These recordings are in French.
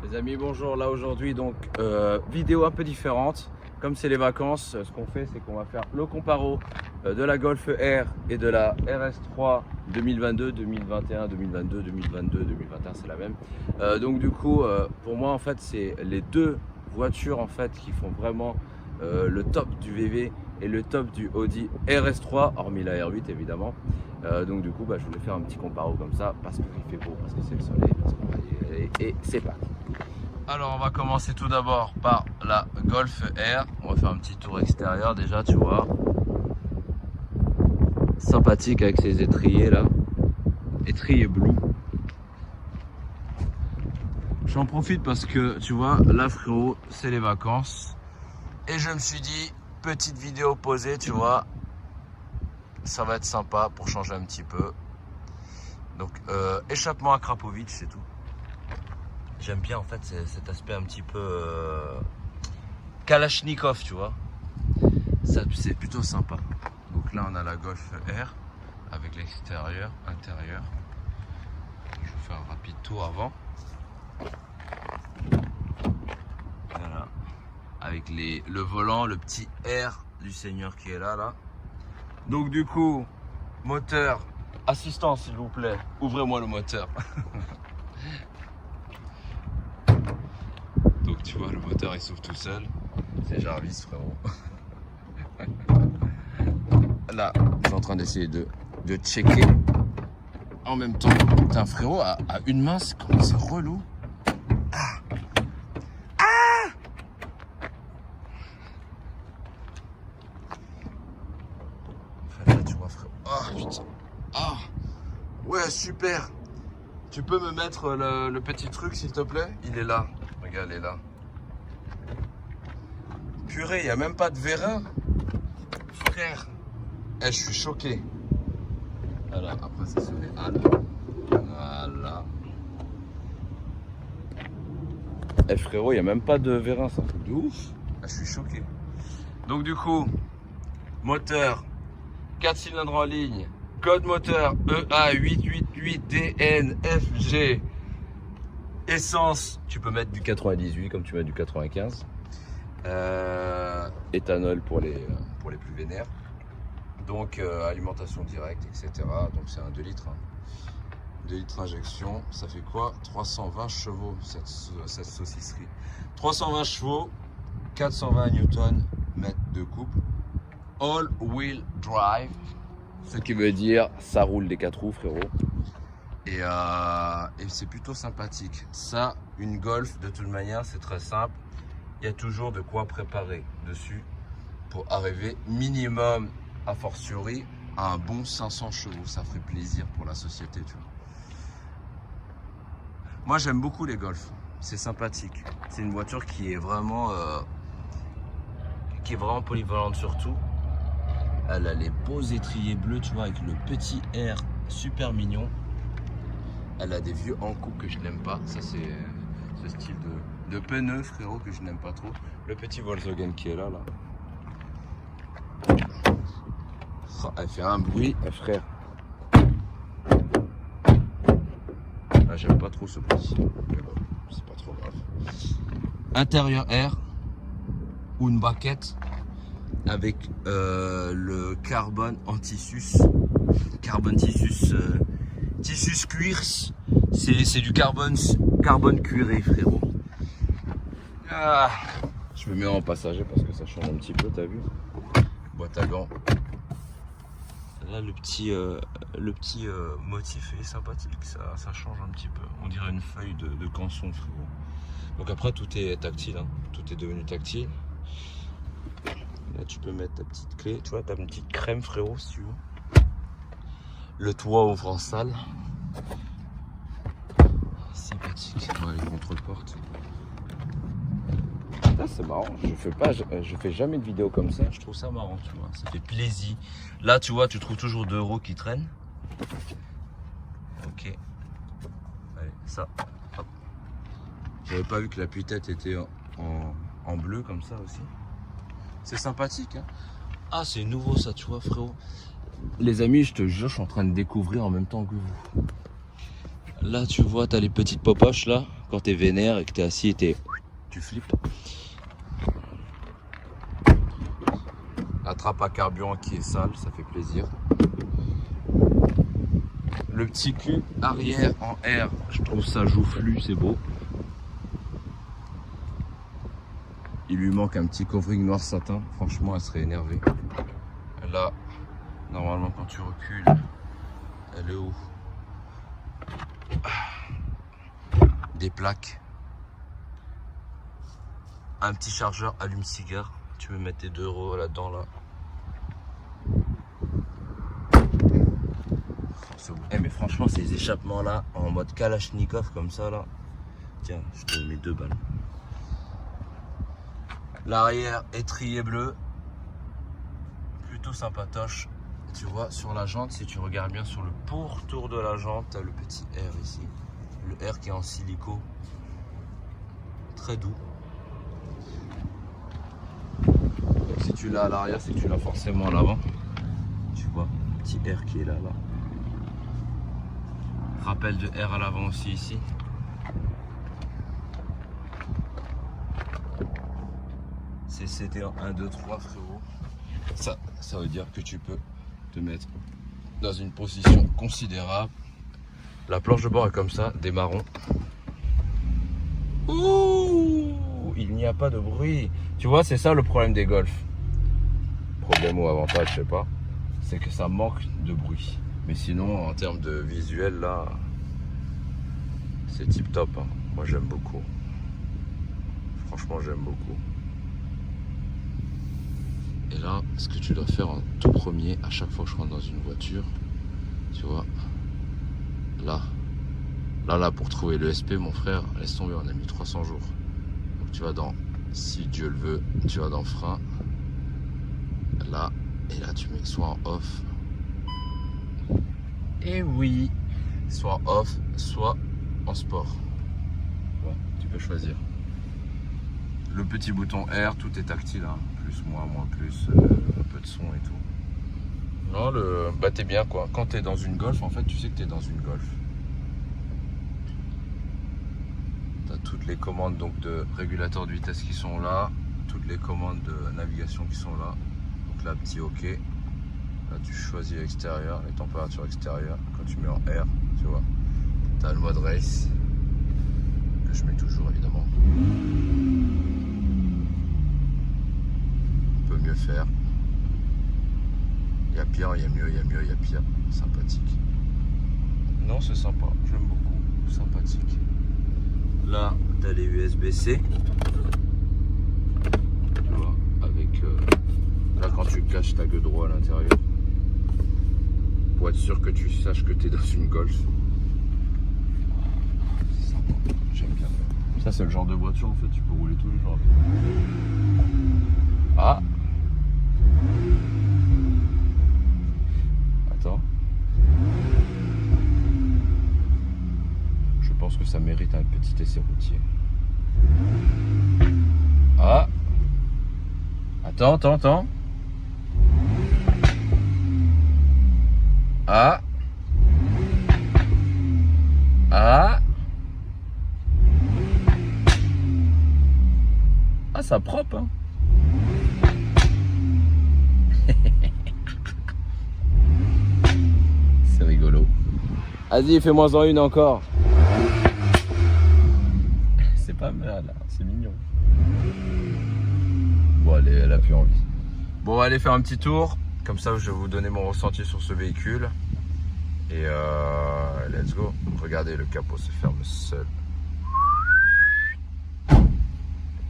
Les amis, bonjour. Là aujourd'hui, donc vidéo un peu différente. Comme c'est les vacances, ce qu'on fait, c'est qu'on va faire le comparo de la Golf R et de la RS3 2022, 2021, 2022, 2022, 2021, c'est la même. Donc du coup, pour moi, en fait, c'est les deux voitures en fait qui font vraiment le top du VV et le top du Audi RS3, hormis la R8 évidemment. Donc du coup, je voulais faire un petit comparo comme ça parce qu'il fait beau, parce que c'est le soleil, parce qu'on va y aller et c'est parti. Alors on va commencer tout d'abord par la Golf R. On va faire un petit tour extérieur déjà, tu vois. Sympathique avec ses étriers là. Étriers bleu. J'en profite parce que tu vois, là frérot, c'est les vacances. Et je me suis dit, petite vidéo posée, tu vois. Ça va être sympa pour changer un petit peu. Donc échappement à Krapovic, c'est tout. J'aime bien en fait cet aspect un petit peu Kalachnikov, tu vois. Ça c'est plutôt sympa. Donc là on a la Golf R avec l'extérieur, intérieur. Je vais faire un rapide tour avant. Voilà. Avec le volant, le petit R du Seigneur qui est là. Donc du coup, moteur, assistance s'il vous plaît, ouvrez-moi le moteur. Donc tu vois, le moteur il s'ouvre tout seul. C'est Jarvis frérot. Là, je suis en train d'essayer de checker. En même temps, putain frérot, à une main, comment c'est relou. Enfin, là, tu vois frérot. Ah putain. Ah ouais, super. Tu peux me mettre le petit truc s'il te plaît? Il est là. Regarde, il est là. Purée, il n'y a même pas de vérin. Frère. Eh, je suis choqué. Voilà, après ça se met. Voilà. Eh frérot, il n'y a même pas de vérin, c'est un truc de ouf. Ah, je suis choqué. Donc du coup, moteur, 4 cylindres en ligne, code moteur EA888DNFG. Essence, tu peux mettre du 98 comme tu mets du 95. Éthanol pour les plus vénères. Donc alimentation directe, etc. Donc c'est un 2 litres. 2 litres injection, ça fait quoi? 320 chevaux cette saucisserie. 320 chevaux, 420 Nm de couple. All wheel drive. Ce qui veut dire ça roule des 4 roues frérot. Et c'est plutôt sympathique. Ça, une Golf, de toute manière, c'est très simple. Il y a toujours de quoi préparer dessus pour arriver minimum, a fortiori, à un bon 500 chevaux. Ça ferait plaisir pour la société, tu vois. Moi, j'aime beaucoup les Golf. C'est sympathique. C'est une voiture qui est vraiment polyvalente surtout. Elle a les beaux étriers bleus, tu vois, avec le petit R super mignon. Elle a des vieux en coupe que je n'aime pas. Ça, c'est ce style de pneu, frérot, que je n'aime pas trop. Le petit Volkswagen qui est là. Oh, elle fait un bruit, frère. Ah, j'aime pas trop ce petit. Mais bon, c'est pas trop grave. Intérieur R ou une baquette avec le carbone en tissus. Carbone tissus. Tissus cuir, c'est du carbone cuiré frérot. Ah, je me mets en passager parce que ça change un petit peu, t'as vu? Boîte à gants. Là le petit motif est sympathique, ça change un petit peu. On dirait une feuille de canson frérot. Donc après tout est tactile, hein. Tout est devenu tactile. Là tu peux mettre ta petite clé, tu vois, t'as une petite crème frérot si tu veux. Le toit ouvre en salle. Sympathique. Ouais, les contreportes. Ah, c'est marrant. Je fais jamais de vidéo comme ça. Je trouve ça marrant, tu vois. Ça fait plaisir. Là, tu vois, tu trouves toujours 2 € qui traînent. Ok. Allez, ça. Hop. J'avais pas vu que la tête était en bleu comme ça aussi. C'est sympathique, hein. Ah, c'est nouveau ça, tu vois, frérot. Les amis, je te jure, je suis en train de découvrir en même temps que vous. Là, tu vois, t'as les petites popoches là. Quand t'es vénère et que t'es assis et tu flippes. La trappe à carburant qui est sale, ça fait plaisir. Le petit cul arrière en R, je trouve ça joufflu, c'est beau. Il lui manque un petit covering noir satin, franchement elle serait énervée. Là, normalement quand tu recules, elle est où? Des plaques. Un petit chargeur allume-cigare. Tu peux mettre tes 2 € là-dedans là. Eh mais franchement ces échappements là en mode Kalachnikov comme ça là. Tiens, je te mets 2 balles. L'arrière étrier bleu. Plutôt sympatoche. Tu vois sur la jante, si tu regardes bien sur le pourtour de la jante, tu as le petit R ici. Le R qui est en silico. Très doux. Donc, si tu l'as à l'arrière, c'est que tu l'as forcément à l'avant. Tu vois, le petit R qui est là. Rappel de R à l'avant aussi ici. C'est CT1 1, 2, 3 frérot. Ça veut dire que tu peux te mettre dans une position considérable. La planche de bord est comme ça, des marrons. Ouh, il n'y a pas de bruit. Tu vois, c'est ça le problème des Golf. Problème ou avantage, je sais pas. C'est que ça manque de bruit. Mais sinon, en termes de visuel, là, c'est tip top. Hein. Moi, j'aime beaucoup. Franchement, j'aime beaucoup. Et là, ce que tu dois faire en tout premier, à chaque fois que je rentre dans une voiture, tu vois, là, pour trouver le SP, mon frère, laisse tomber, on a mis 300 jours. Donc tu vas dans, si Dieu le veut, tu vas dans frein, là, et là tu mets soit en off, et oui, soit off, soit en sport. Bon, tu peux choisir. Le petit bouton R, tout est tactile, hein. Plus, moins, plus, un peu de son et tout. Non, bah t'es bien quoi. Quand t'es dans une Golf, en fait, tu sais que t'es dans une Golf. T'as toutes les commandes donc de régulateur de vitesse qui sont là, toutes les commandes de navigation qui sont là. Donc là, petit OK. Là, tu choisis l'extérieur, les températures extérieures. Quand tu mets en R, tu vois, t'as le mode race que je mets toujours évidemment. On peut mieux faire. Il y a pire, il y a mieux, il y a mieux, il y a pire. Sympathique. Non, c'est sympa, j'aime beaucoup. Sympathique. Là, tu as les USB-C. Tu vois, avec. Là, quand tu caches ta gueule droit à l'intérieur. Pour être sûr que tu saches que tu es dans une Golf. C'est sympa, j'aime bien. Ça, c'est le genre de voiture, en fait, tu peux rouler tous les jours avec. Ah! Attends. Je pense que ça mérite un petit essai routier. Ah! Attends. Ah! Ah! Ah, ça propre, hein? C'est rigolo. Vas-y, fais-moi en une encore. C'est pas mal, hein, c'est mignon. Bon, allez, elle a plus envie. Bon, allez faire un petit tour. Comme ça, je vais vous donner mon ressenti sur ce véhicule. Et let's go. Regardez, le capot se ferme seul.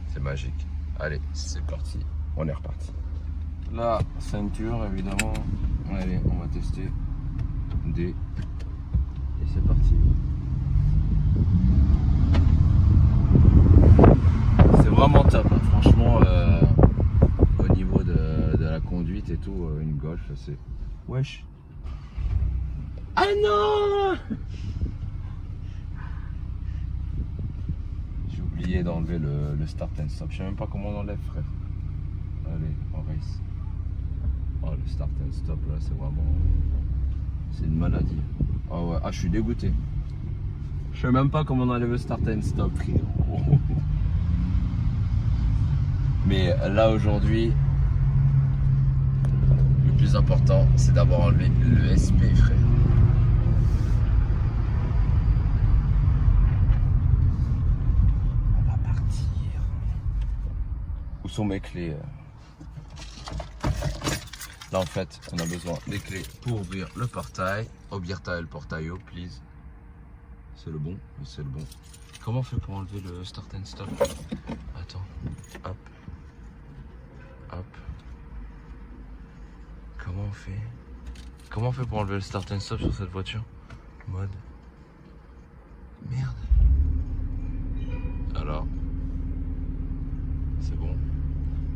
C'est magique. Allez, c'est parti. On est reparti. La ceinture, évidemment. Allez, on va tester. D. Et c'est parti. C'est vraiment top, hein. Franchement, au niveau de la conduite et tout, une Golf, c'est... Wesh. Ah non! J'ai oublié d'enlever le start and stop. Je sais même pas comment on enlève, frère. Allez, on race. Oh, le start and stop là, c'est vraiment... C'est une maladie. Oh ouais, ah, je suis dégoûté. Je sais même pas comment on enlève le start and stop. Mais là aujourd'hui, le plus important, c'est d'avoir enlevé le SP, frère. On va partir. Où sont mes clés? Là en fait, on a besoin des clés pour ouvrir le portail. Obierta el portaio, please. C'est le bon, c'est le bon. Comment on fait pour enlever le start and stop? Attends, hop, hop. Comment on fait? Comment on fait pour enlever le start and stop sur cette voiture? Mode. Merde. Alors, c'est bon.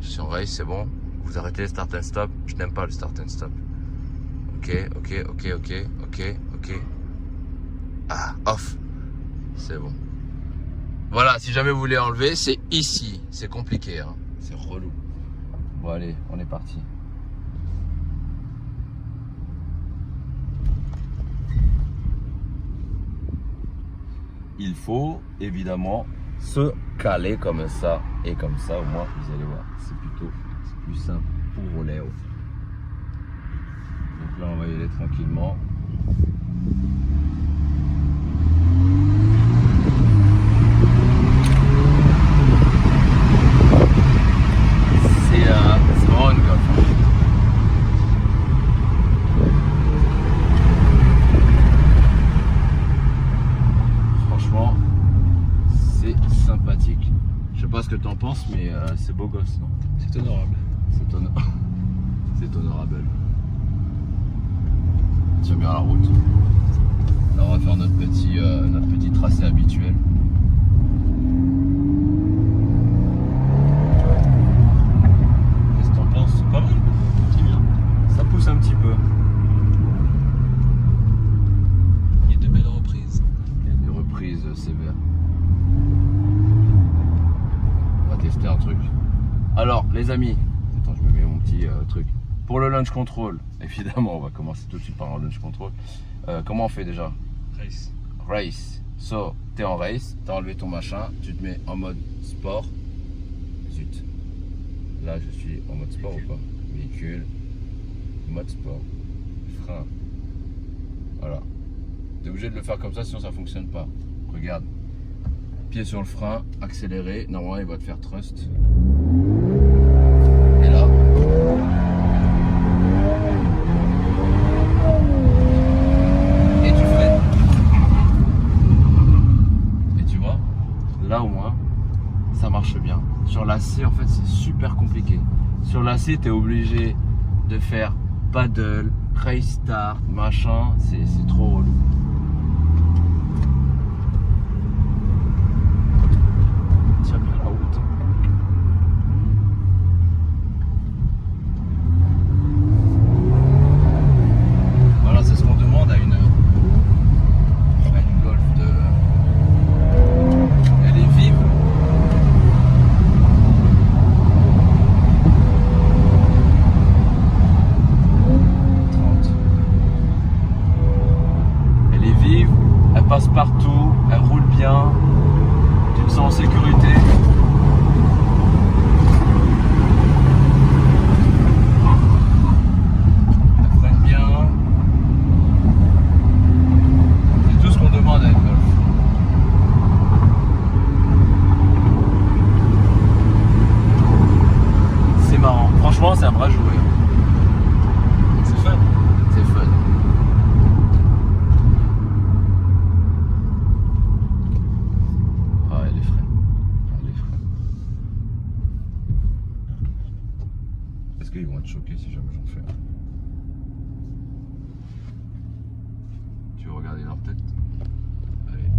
Je suis en race, c'est bon. Vous arrêtez le start and stop. Je n'aime pas le start and stop. Ok. Ah, off. C'est bon. Voilà, si jamais vous voulez enlever, c'est ici. C'est compliqué, hein. C'est relou. Bon, allez, on est parti. Il faut évidemment se caler comme ça et comme ça, au moins, vous allez voir, c'est plutôt plus simple pour rouler. Donc là, on va y aller tranquillement. C'est vraiment une Golf. Franchement, c'est sympathique. Je sais pas ce que tu en penses, mais c'est beau gosse, non? C'est honorable. C'est honorable. Tiens bien la route. Là, on va faire notre petit tracé habituel. Qu'est-ce que t'en penses? C'est pas mal. C'est bien. Ça pousse un petit peu. Il y a de belles reprises. Il y a des reprises sévères. On va tester un truc. Alors, les amis, attends, je me mets mon petit truc. Pour le launch control, évidemment, on va commencer tout de suite par un launch control. Comment on fait déjà? Race. Race. So, t'es en race, t'as enlevé ton machin, tu te mets en mode sport. Zut. Là, je suis en mode sport ou pas? Véhicule. Mode sport. Frein. Voilà. T'es obligé de le faire comme ça, sinon ça fonctionne pas. Regarde. Pied sur le frein, accéléré. Normalement, il va te faire thrust. Et là. Et tu freines. Et tu vois, là au moins, ça marche bien. Sur la C, en fait, c'est super compliqué. Sur la C, tu es obligé de faire paddle, race start, machin. C'est trop relou. Tiens bien la route. Voilà, c'est ce qu'on demande à une Golf de... Elle est vive. Elle est vive, elle passe partout, elle roule bien, tu te sens en sécurité. Elle freine bien. C'est tout ce qu'on demande à une Golf. C'est marrant, franchement c'est un vrai jouet. C'est fun. C'est fun. Ah, les freins. Ah, les freins. Est-ce qu'ils vont être choqués si jamais j'en fais un? Tu veux regarder leur tête? Allez.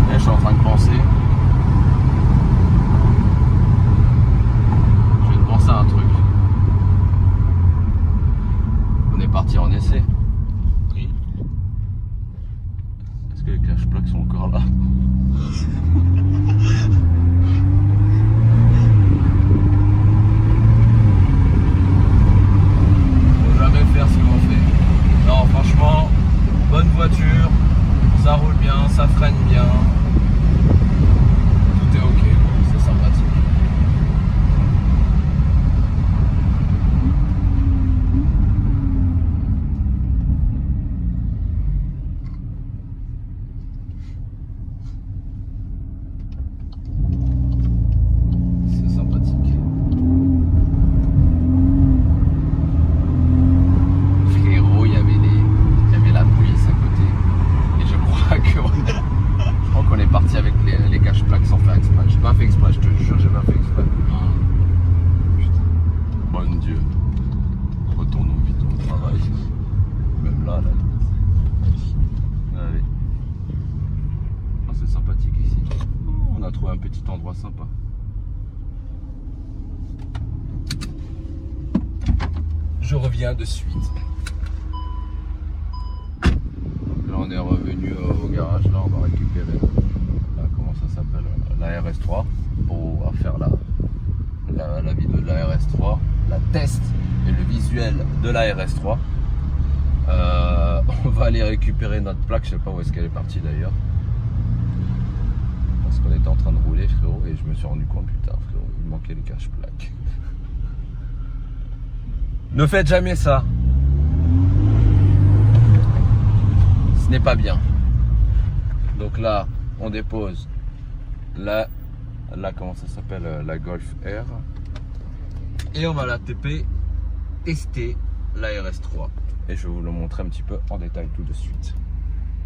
Là, je suis en train de penser. Je viens de penser à un truc. cache-plaques sont encore là. Faut jamais faire ce qu'on fait. Non, franchement, bonne voiture, ça roule bien, ça freine bien. Tout est ok, c'est sympathique. Sympa. Je reviens de suite. Là on est revenu au garage, là on va récupérer comment ça s'appelle, la RS3 pour faire la vidéo de la RS3, la test et le visuel de la RS3. On va aller récupérer notre plaque, je sais pas où est-ce qu'elle est partie d'ailleurs. Parce qu'on était en train de rouler, frérot, et je me suis rendu compte, putain, frérot, il manquait les cache-plaques. Ne faites jamais ça. Ce n'est pas bien. Donc là, on dépose la comment ça s'appelle, la Golf R. Et on va la tester la RS3. Et je vais vous le montrer un petit peu en détail tout de suite.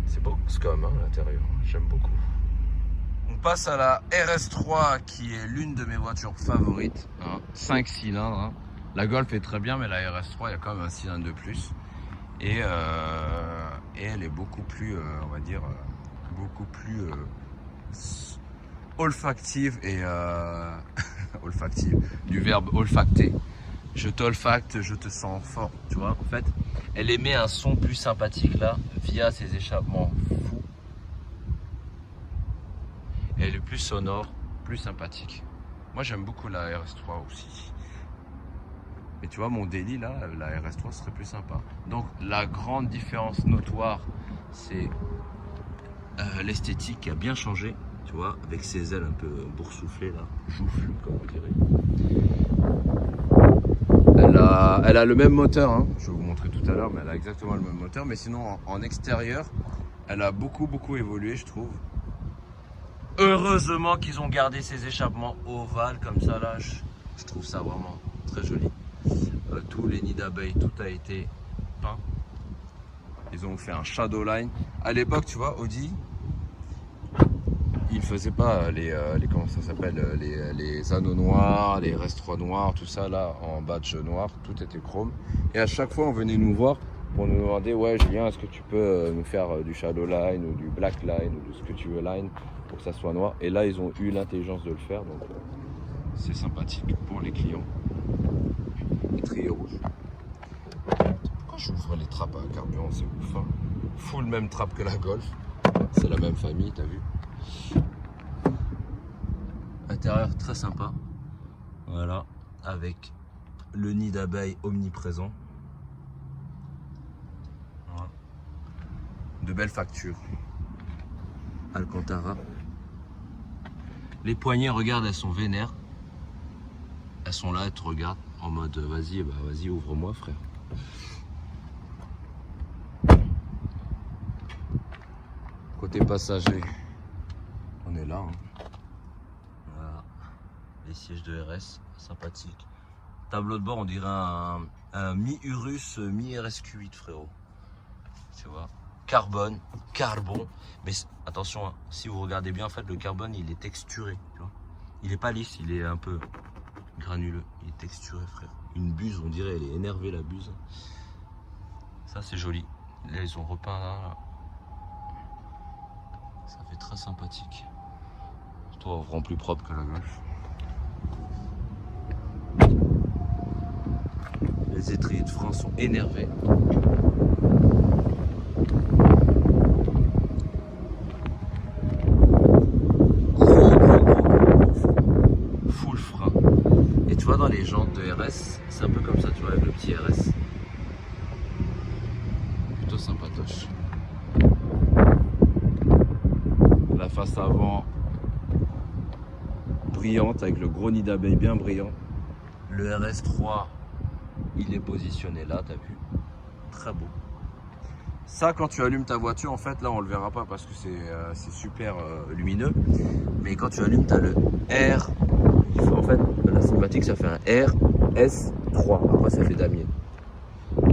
C'est beau, c'est quand même hein, l'intérieur, j'aime beaucoup. On passe à la RS3 qui est l'une de mes voitures favorites, hein, 5 cylindres. Hein. La Golf est très bien, mais la RS3 il y a quand même un cylindre de plus. Et elle est beaucoup plus, on va dire, beaucoup plus olfactive et olfactive, du verbe olfacter. Je t'olfacte, je te sens fort, tu vois. En fait, elle émet un son plus sympathique là, via ses échappements fous. Et elle est plus sonore, plus sympathique. Moi j'aime beaucoup la RS3 aussi. Mais tu vois mon délit là, la RS3 serait plus sympa. Donc la grande différence notoire, c'est l'esthétique qui a bien changé. Tu vois, avec ses ailes un peu boursouflées là, joufflues comme on dirait. Elle a le même moteur, hein. Je vais vous montrer tout à l'heure, mais elle a exactement le même moteur. Mais sinon en extérieur, elle a beaucoup évolué je trouve. Heureusement qu'ils ont gardé ces échappements ovales comme ça là, je trouve ça vraiment très joli. Tous les nids d'abeilles, tout a été peint. Ils ont fait un shadow line. À l'époque, tu vois, Audi, ils faisaient pas les comment ça s'appelle, les anneaux noirs, les RS3 noirs, tout ça là en badge noir, tout était chrome. Et à chaque fois, on venait nous voir pour nous demander, ouais Julien, est-ce que tu peux nous faire du shadow line ou du black line ou de ce que tu veux line pour que ça soit noir. Et là, ils ont eu l'intelligence de le faire, donc c'est sympathique pour les clients. Étrier rouge. Pourquoi j'ouvre les trappes à carburant, c'est ouf, hein. Full même trappe que la Golf, c'est la même famille, t'as vu. Intérieur très sympa, voilà, avec le nid d'abeilles omniprésent. Voilà. De belles factures. Alcantara. Les poignées, regarde, elles sont vénères. Elles sont là, elles te regardent en mode vas-y, bah vas-y, ouvre-moi frère. Côté passager, on est là. Hein. Voilà. Les sièges de RS, sympathique. Tableau de bord, on dirait un mi-Urus, mi-RSQ8 frérot. Tu vois, carbone, mais attention, hein, si vous regardez bien, en fait, le carbone, il est texturé, tu vois. Il est pas lisse, il est un peu granuleux, il est texturé, frère. Une buse, on dirait, elle est énervée, la buse. Ça, c'est joli. Là, ils ont repeint là. Ça fait très sympathique. Toi, vraiment plus propre que la Golf. Les étriers de frein sont énervés. les jantes de RS, c'est un peu comme ça, tu vois, avec le petit RS. Plutôt sympatoche. La face avant brillante avec le gros nid d'abeille bien brillant. Le RS3, il est positionné là, t'as vu? Très beau. Ça, quand tu allumes ta voiture, en fait, là, on le verra pas parce que c'est super lumineux. Mais quand tu allumes, tu as le R. En fait, la cinématique, ça fait un RS3. Après, ça fait damier.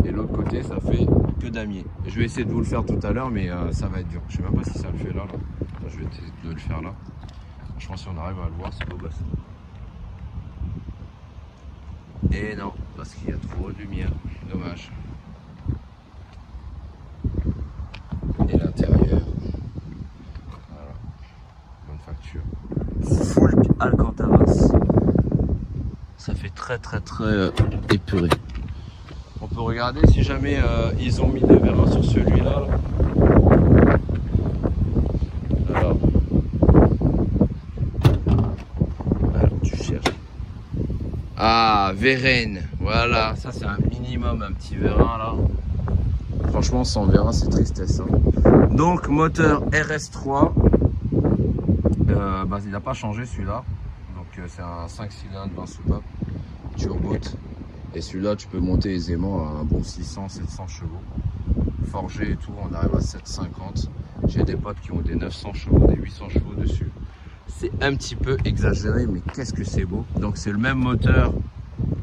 Et l'autre côté, ça fait que damier. Et je vais essayer de vous le faire tout à l'heure, mais ça va être dur. Je sais même pas si ça le fait là. Enfin, je vais essayer de le faire là. Je pense que si on arrive à le voir, c'est beau gosse. Et non, parce qu'il y a trop de lumière. Dommage. Et l'intérieur, voilà, bonne facture. Full Alcantara. Ça fait très épuré. On peut regarder si jamais ils ont mis des vérins sur celui-là. Alors, tu cherches. Ah, Vérène, voilà, ça c'est un minimum, un petit vérin là. Franchement, sans vérin, c'est tristesse. Hein. Donc, moteur RS3. Il n'a pas changé celui-là. Donc, c'est un 5 cylindres 20 soupapes turbo. Et celui-là, tu peux monter aisément à un bon 600-700 chevaux. Forgé et tout, on arrive à 750. J'ai des potes qui ont des 900 chevaux, des 800 chevaux dessus. C'est un petit peu exagéré, mais qu'est-ce que c'est beau. Donc, c'est le même moteur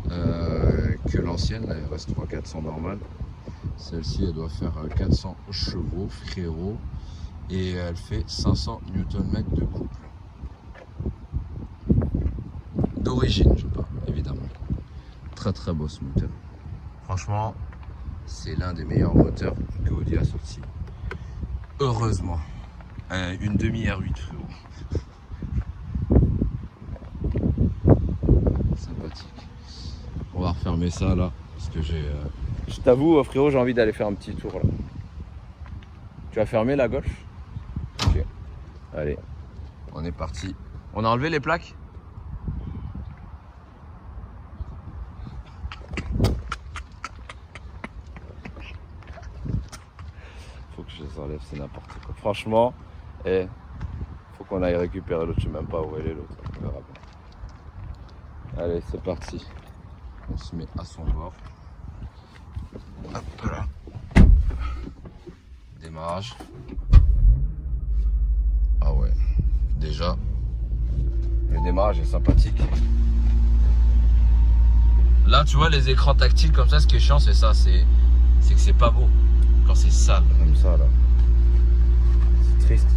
que l'ancienne, la RS3 400 normale. Celle-ci, elle doit faire 400 chevaux, frérot, et elle fait 500 Nm de couple. D'origine, je parle, évidemment. Très beau ce moteur. Franchement, c'est l'un des meilleurs moteurs que Audi a sorti. Heureusement. Une demi R8, frérot. Sympathique. On va refermer ça là, parce que j'ai... Je t'avoue, frérot, j'ai envie d'aller faire un petit tour là. Tu vas fermer la Golf? Ok. Allez, on est parti. On a enlevé les plaques? Faut que je les enlève, c'est n'importe quoi. Franchement, faut qu'on aille récupérer l'autre. Je sais même pas où elle est l'autre. On verra bien. Allez, c'est parti. On se met à son bord. Hop là. Démarrage. Ah ouais. Déjà, le démarrage est sympathique. Là, tu vois, les écrans tactiles comme ça, ce qui est chiant, c'est ça. C'est que c'est pas beau. Quand c'est sale, comme ça, là. C'est triste.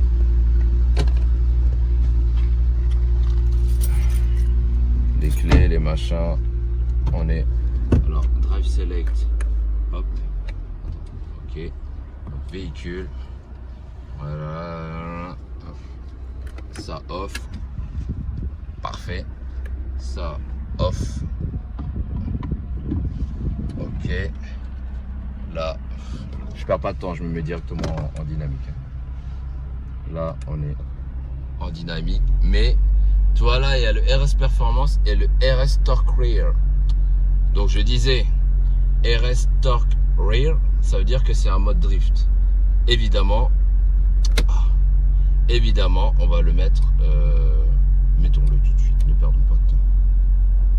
Les clés, les machins. On est... Alors, Drive Select. Hop. Ok. Donc, véhicule. Voilà. Ça off. Parfait. Ça off. Ok. Là, je perds pas de temps, je me mets directement en dynamique. Là, on est en dynamique. Mais, tu vois là, il y a le RS Performance et le RS Torque Rear. Donc, je disais, RS Torque Rear, ça veut dire que c'est un mode drift. Évidemment, on va le mettre, mettons-le tout de suite, ne perdons pas de temps.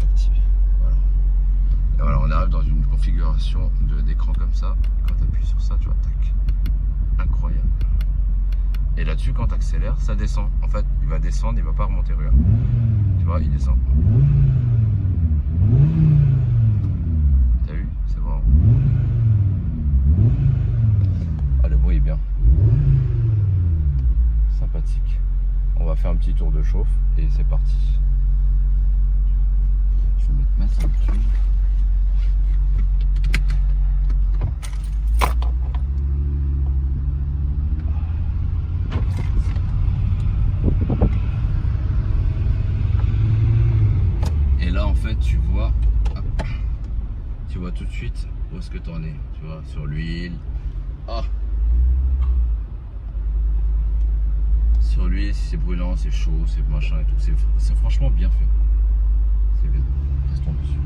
Activé, voilà. Et voilà, on arrive dans une configuration d'écran comme ça. Et quand tu appuies sur ça, tu vois, tac. Incroyable. Et là-dessus, quand tu accélères, ça descend. En fait, il va descendre, il va pas remonter, regarde. Tu vois, il descend. T'as vu? C'est bon. Ah, le bruit est bien. Sympathique. On va faire un petit tour de chauffe et c'est parti. Je vais mettre ma ceinture. Et là en fait tu vois tout de suite où est-ce que tu en es. Tu vois, sur l'huile. Ah, sur l'huile, si c'est brûlant, c'est chaud, c'est machin et tout. C'est franchement bien fait. C'est bien. restons dessus.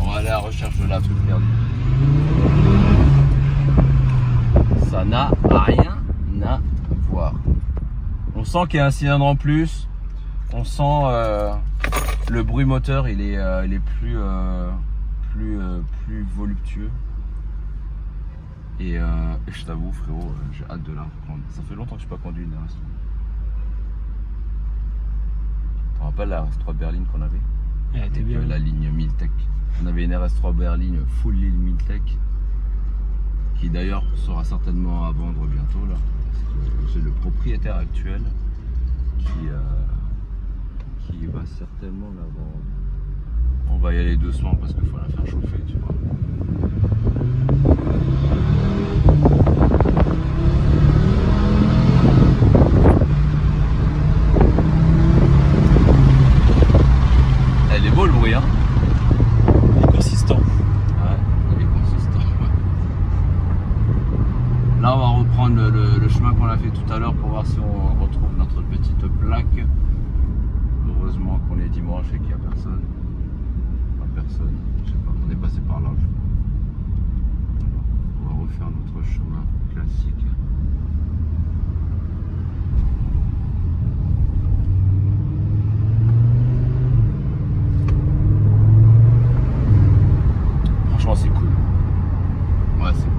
On va aller à la recherche de la truc perdue. Ça n'a rien à voir. On sent qu'il y a un cylindre en plus. On sent le bruit moteur, il est plus voluptueux. Et je t'avoue frérot, j'ai hâte de la reprendre. Ça fait longtemps que je n'ai pas conduit une RS3. Tu te rappelles la RS3 berline qu'on avait? Elle était bien. La ligne Miltech. On avait une RS3 berline full ligne Miltech. Qui d'ailleurs sera certainement à vendre bientôt là. Parce que c'est le propriétaire actuel qui va certainement la vendre. On va y aller doucement parce qu'il faut la faire chauffer, tu vois. Elle est beau le bruit, hein. Il est consistant. Ouais, il est consistant. Là, on va reprendre le chemin qu'on a fait tout à l'heure pour voir si on retrouve notre petite plaque. Heureusement qu'on est dimanche et qu'il n'y a personne. Pas personne, je sais pas, on est passé par là. On va refaire notre chemin classique. Franchement, c'est cool. Ouais, c'est cool.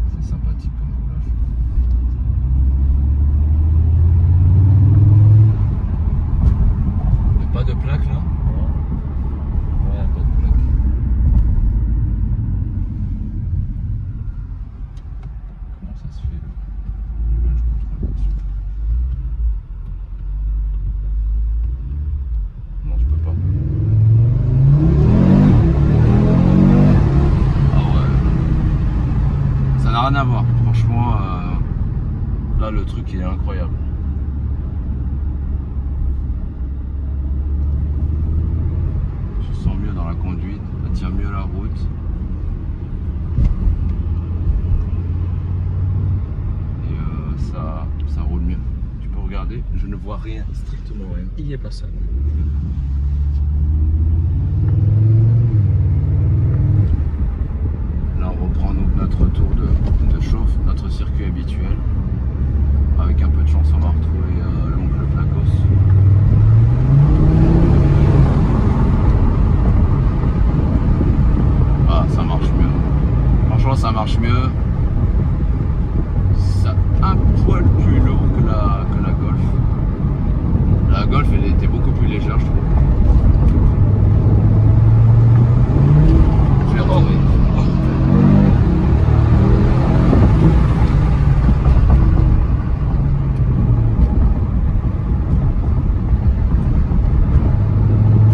C'est sympathique comme roulage. Il n'y a pas de plaque là? Ouais, pas de plaque. Comment ça se fait le roulage contrôle là-dessus? Non, je peux pas. Ah ouais. Ça n'a rien à voir. Franchement, là le truc il est incroyable. Je sens mieux dans la conduite, ça tient mieux la route. Et ça roule mieux. Tu peux regarder, je ne vois rien, strictement rien. Il n'y a personne. Là on reprend donc notre tour de chauffe, notre circuit habituel. Avec un peu de chance on va retrouver l'oncle Placos. Ah, ça marche mieux. Franchement ça marche mieux. C'est un poil plus lourd que la Golf. La Golf elle était beaucoup plus légère je trouve. Je vais retrouver.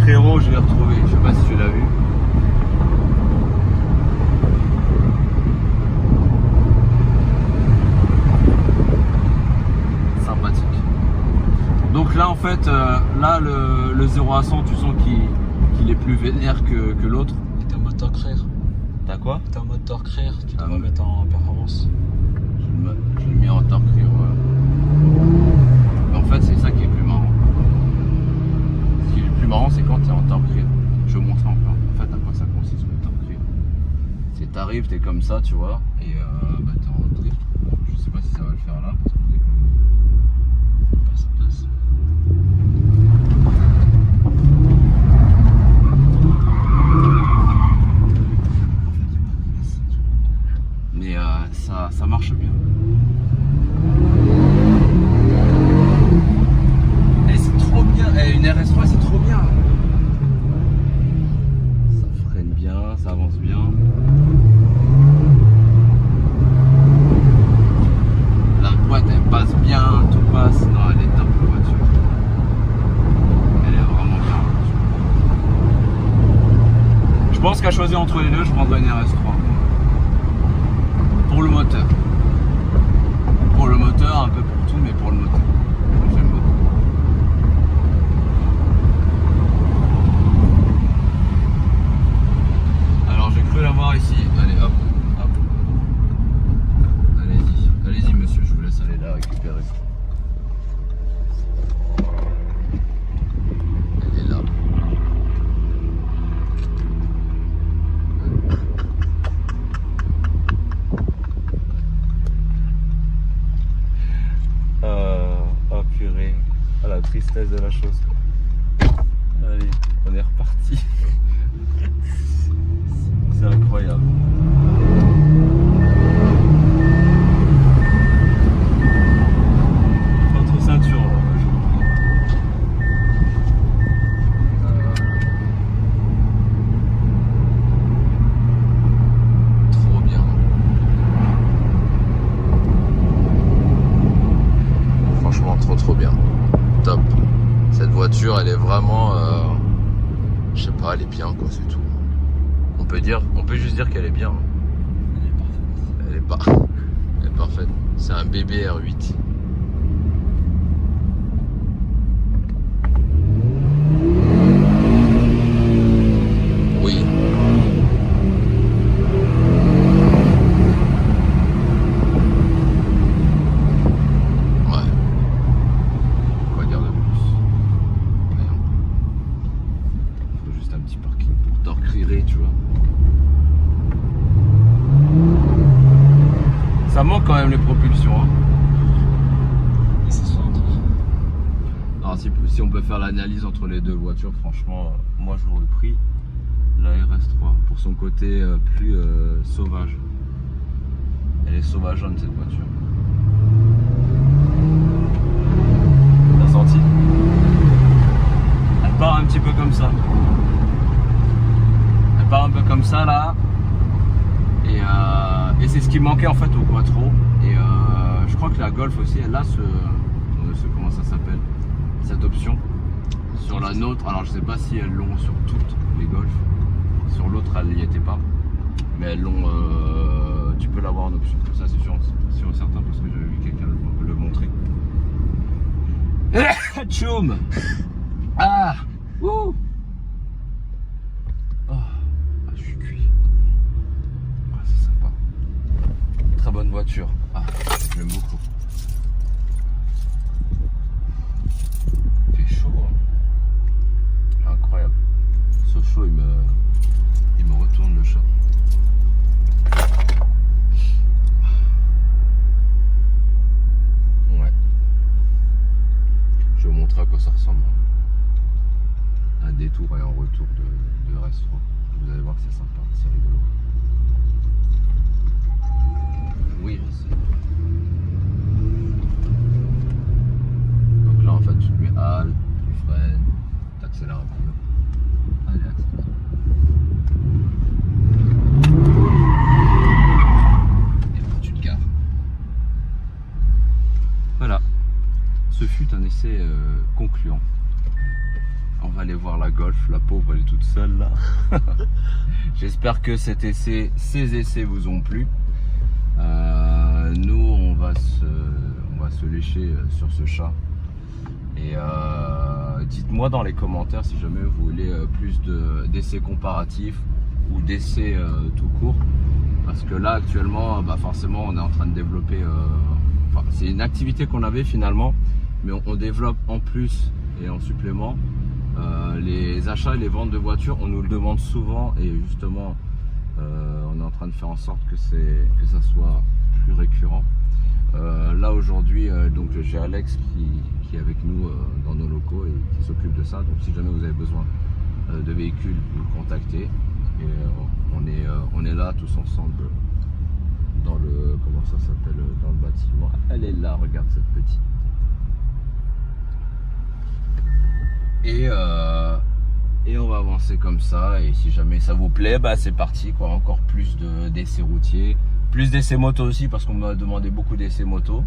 Frérot, je l'ai retrouvé, je sais pas si tu l'as vu. Sympathique. Donc là en fait, là le 0 à 100 tu sens qu'il est plus vénère que l'autre. T'es en mode torque rear. T'as quoi? T'es en mode torque rear, tu dois ouais. mettre en performance. Je l'ai mis en torque rear. Mais en fait c'est ça qui est plus marrant. Ce qui est le plus marrant c'est quand tu es en torque rear. Je vais vous montrer encore. En fait à quoi ça consiste le torque rear. C'est t'arrives, t'es comme ça tu vois. Et bah, t'es en drift. Bon, je sais pas si ça va le faire là. Parce que ça passe. Mais ça marche bien. Et c'est trop bien. Et une RS3 c'est trop bien. Ça freine bien, ça avance bien. La boîte elle passe bien, tout passe. Non, elle est top la voiture. Elle est vraiment bien. Je pense qu'à choisir entre les deux, je prendrais une RS3. Pour le moteur. Pour le moteur, un peu pour tout, mais pour le moteur. J'aime beaucoup. Alors j'ai cru l'avoir ici. Allez hop, hop. tristesse de la chose, quoi. Allez, on est reparti. C'est incroyable. Votre ceinture, là, je vous prie. Trop bien. Franchement, trop bien. Top. Cette voiture, elle est vraiment, je sais pas, elle est bien, quoi, c'est tout. On peut juste dire qu'elle est bien. Elle est parfaite. C'est un bébé R8. Oui. Ouais. Quoi dire de plus? Rien. Faut juste un petit parking pour t'encrirer, tu vois. Ça manque quand même les propulsions, hein. Alors si on peut faire l'analyse entre les deux voitures, franchement, moi j'aurais pris la RS3 pour son côté plus sauvage. Elle est sauvageonne cette voiture. T'as senti? Elle part un petit peu comme ça. Elle part un peu comme ça là. Et c'est ce qui manquait en fait au Quattro. Et je crois que la Golf aussi, elle a comment ça s'appelle, cette option sur la nôtre. Alors je sais pas si elles l'ont sur toutes les Golf. Sur l'autre elle n'y était pas. Mais elles l'ont. Tu peux l'avoir en option. Ça c'est sûr et certain parce que j'avais vu quelqu'un le montrer. Tchoum. Ah. Ouh. Je suis cuit. C'est sympa. Très bonne voiture. J'aime beaucoup. Il fait chaud. Hein. Incroyable. Ce chaud, il me retourne le chat. Ouais. Je vais vous montrer à quoi ça ressemble. Un détour et un retour de RS3. Vous allez voir que c'est sympa, c'est rigolo. Oui, je sais. Donc là, en fait, tu te mets halte, tu freines, t'accélères un peu. Allez, accélère. Et après, tu te gares. Voilà. Ce fut un essai concluant. On va aller voir la Golf, la pauvre elle est toute seule là. J'espère que ces essais vous ont plu. Nous on va se lécher sur ce chat. Et dites-moi dans les commentaires si jamais vous voulez plus d'essais comparatifs ou d'essais tout court. Parce que là actuellement, forcément on est en train de développer. C'est une activité qu'on avait finalement, mais on développe en plus et en supplément. Les achats et les ventes de voitures, on nous le demande souvent et justement on est en train de faire en sorte que ça soit plus récurrent. Là aujourd'hui, donc j'ai Alex qui est avec nous dans nos locaux et qui s'occupe de ça. Donc si jamais vous avez besoin de véhicules, vous le contactez. Et on est là tous ensemble dans le dans le bâtiment. Elle est là, regarde cette petite. Et on va avancer comme ça. Et si jamais ça vous plaît, c'est parti quoi. Encore plus d'essais routiers, plus d'essais moto aussi parce qu'on m'a demandé beaucoup d'essais moto.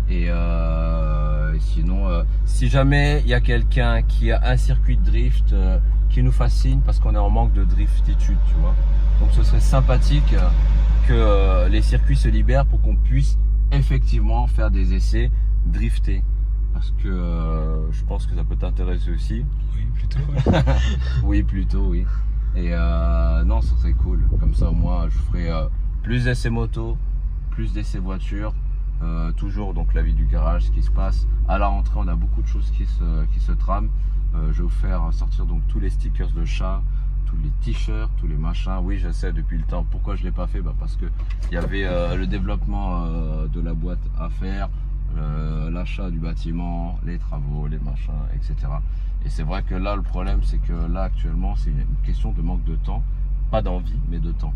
Et sinon, si jamais il y a quelqu'un qui a un circuit de drift qui nous fascine parce qu'on est en manque de driftitude, tu vois. Donc ce serait sympathique que les circuits se libèrent pour qu'on puisse effectivement faire des essais driftés. Parce que je pense que ça peut t'intéresser aussi. Oui, plutôt. Ouais. Oui, plutôt, oui. Et non, ça serait cool. Comme ça, moi, je ferai plus d'essais moto, plus d'essais voiture. Toujours donc la vie du garage, ce qui se passe. À la rentrée, on a beaucoup de choses qui se trament. Je vais vous faire sortir donc tous les stickers de chat, tous les t-shirts, tous les machins. Oui, je sais depuis le temps. Pourquoi je l'ai pas fait? Parce que il y avait le développement de la boîte à faire. l'achat du bâtiment, les travaux, les machins, etc. Et c'est vrai que là, le problème, c'est que là, actuellement, c'est une question de manque de temps, pas d'envie, mais de temps.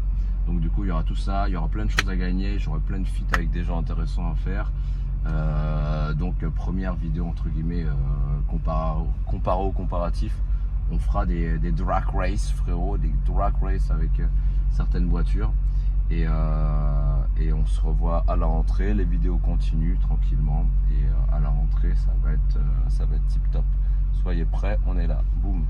Donc du coup, il y aura tout ça, il y aura plein de choses à gagner, j'aurai plein de feats avec des gens intéressants à faire. Donc première vidéo entre guillemets comparatif, on fera des drag race, frérot, des drag race avec certaines voitures. Et on se revoit à la rentrée, les vidéos continuent tranquillement et à la rentrée ça va être tip top. Soyez prêts, on est là, boum.